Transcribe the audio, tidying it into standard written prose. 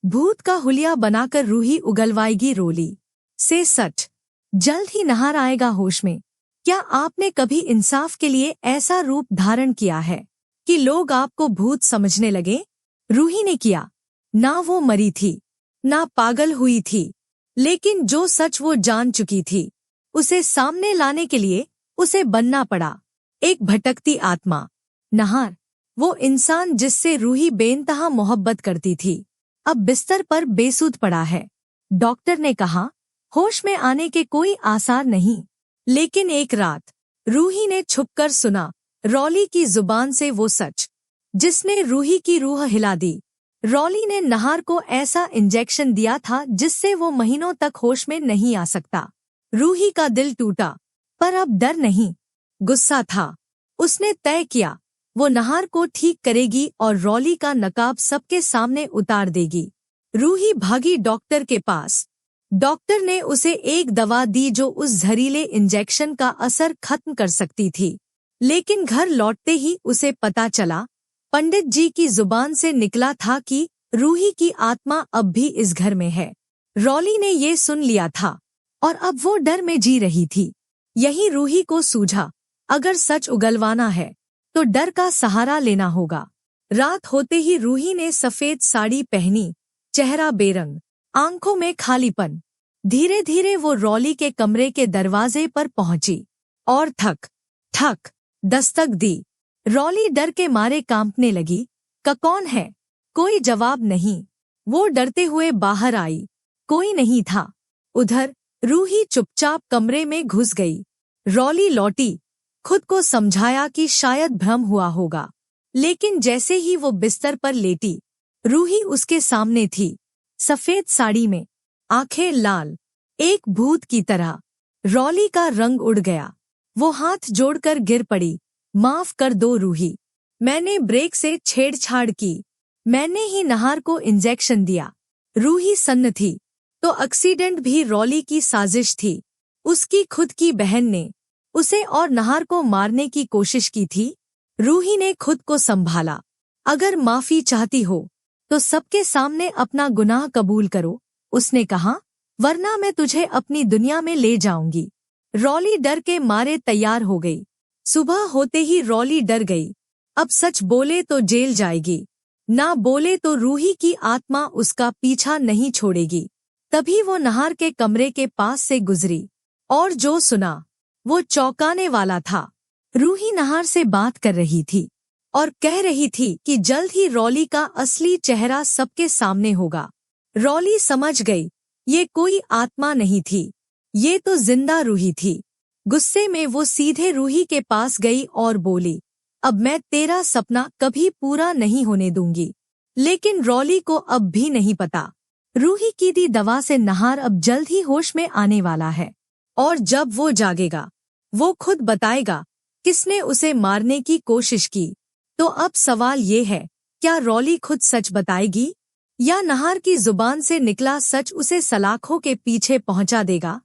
भूत का हुलिया बनाकर रूही उगलवाएगी रोली से सच। जल्द ही नहार आएगा होश में। क्या आपने कभी इंसाफ के लिए ऐसा रूप धारण किया है कि लोग आपको भूत समझने लगे? रूही ने किया। ना वो मरी थी, ना पागल हुई थी, लेकिन जो सच वो जान चुकी थी, उसे सामने लाने के लिए उसे बनना पड़ा एक भटकती आत्मा। नहार, वो इंसान जिससे रूही बेइंतहा मोहब्बत करती थी, अब बिस्तर पर बेसुध पड़ा है। डॉक्टर ने कहा होश में आने के कोई आसार नहीं, लेकिन एक रात रूही ने छुपकर सुना रॉली की जुबान से वो सच जिसने रूही की रूह हिला दी। रॉली ने नहार को ऐसा इंजेक्शन दिया था जिससे वो महीनों तक होश में नहीं आ सकता। रूही का दिल टूटा, पर अब डर नहीं, गुस्सा था। उसने तय किया वो नहार को ठीक करेगी और रॉली का नकाब सबके सामने उतार देगी। रूही भागी डॉक्टर के पास। डॉक्टर ने उसे एक दवा दी जो उस जहरीले इंजेक्शन का असर खत्म कर सकती थी, लेकिन घर लौटते ही उसे पता चला, पंडित जी की जुबान से निकला था कि रूही की आत्मा अब भी इस घर में है। रॉली ने ये सुन लिया था और अब वो डर में जी रही थी। यही रूही को सूझा, अगर सच उगलवाना है तो डर का सहारा लेना होगा। रात होते ही रूही ने सफेद साड़ी पहनी, चेहरा बेरंग, आंखों में खालीपन। धीरे धीरे वो रॉली के कमरे के दरवाजे पर पहुंची और ठक ठक दस्तक दी। रॉली डर के मारे कांपने लगी। कौन है? कोई जवाब नहीं। वो डरते हुए बाहर आई। कोई नहीं था उधर। रूही चुपचाप कमरे में घुस गई। रॉली लौटी, खुद को समझाया कि शायद भ्रम हुआ होगा, लेकिन जैसे ही वो बिस्तर पर लेटी, रूही उसके सामने थी, सफेद साड़ी में, आंखें लाल, एक भूत की तरह। रॉली का रंग उड़ गया। वो हाथ जोड़कर गिर पड़ी। माफ कर दो रूही, मैंने ब्रेक से छेड़छाड़ की, मैंने ही नहार को इंजेक्शन दिया। रूही सन्न थी। तो एक्सीडेंट भी रॉली की साजिश थी। उसकी खुद की बहन ने उसे और नहार को मारने की कोशिश की थी। रूही ने खुद को संभाला। अगर माफी चाहती हो तो सबके सामने अपना गुनाह कबूल करो, उसने कहा, वरना मैं तुझे अपनी दुनिया में ले जाऊंगी। रॉली डर के मारे तैयार हो गई। सुबह होते ही रॉली डर गई। अब सच बोले तो जेल जाएगी, ना बोले तो रूही की आत्मा उसका पीछा नहीं छोड़ेगी। तभी वो नहार के कमरे के पास से गुजरी और जो सुना वो चौंकाने वाला था। रूही नहार से बात कर रही थी और कह रही थी कि जल्द ही रॉली का असली चेहरा सबके सामने होगा। रॉली समझ गई ये कोई आत्मा नहीं थी, ये तो जिंदा रूही थी। गुस्से में वो सीधे रूही के पास गई और बोली, अब मैं तेरा सपना कभी पूरा नहीं होने दूंगी। लेकिन रॉली को अब भी नहीं पता, रूही की दी दवा से नहार अब जल्द ही होश में आने वाला है, और जब वो जागेगा वो खुद बताएगा किसने उसे मारने की कोशिश की। तो अब सवाल ये है, क्या रॉली खुद सच बताएगी या नहार की जुबान से निकला सच उसे सलाखों के पीछे पहुंचा देगा?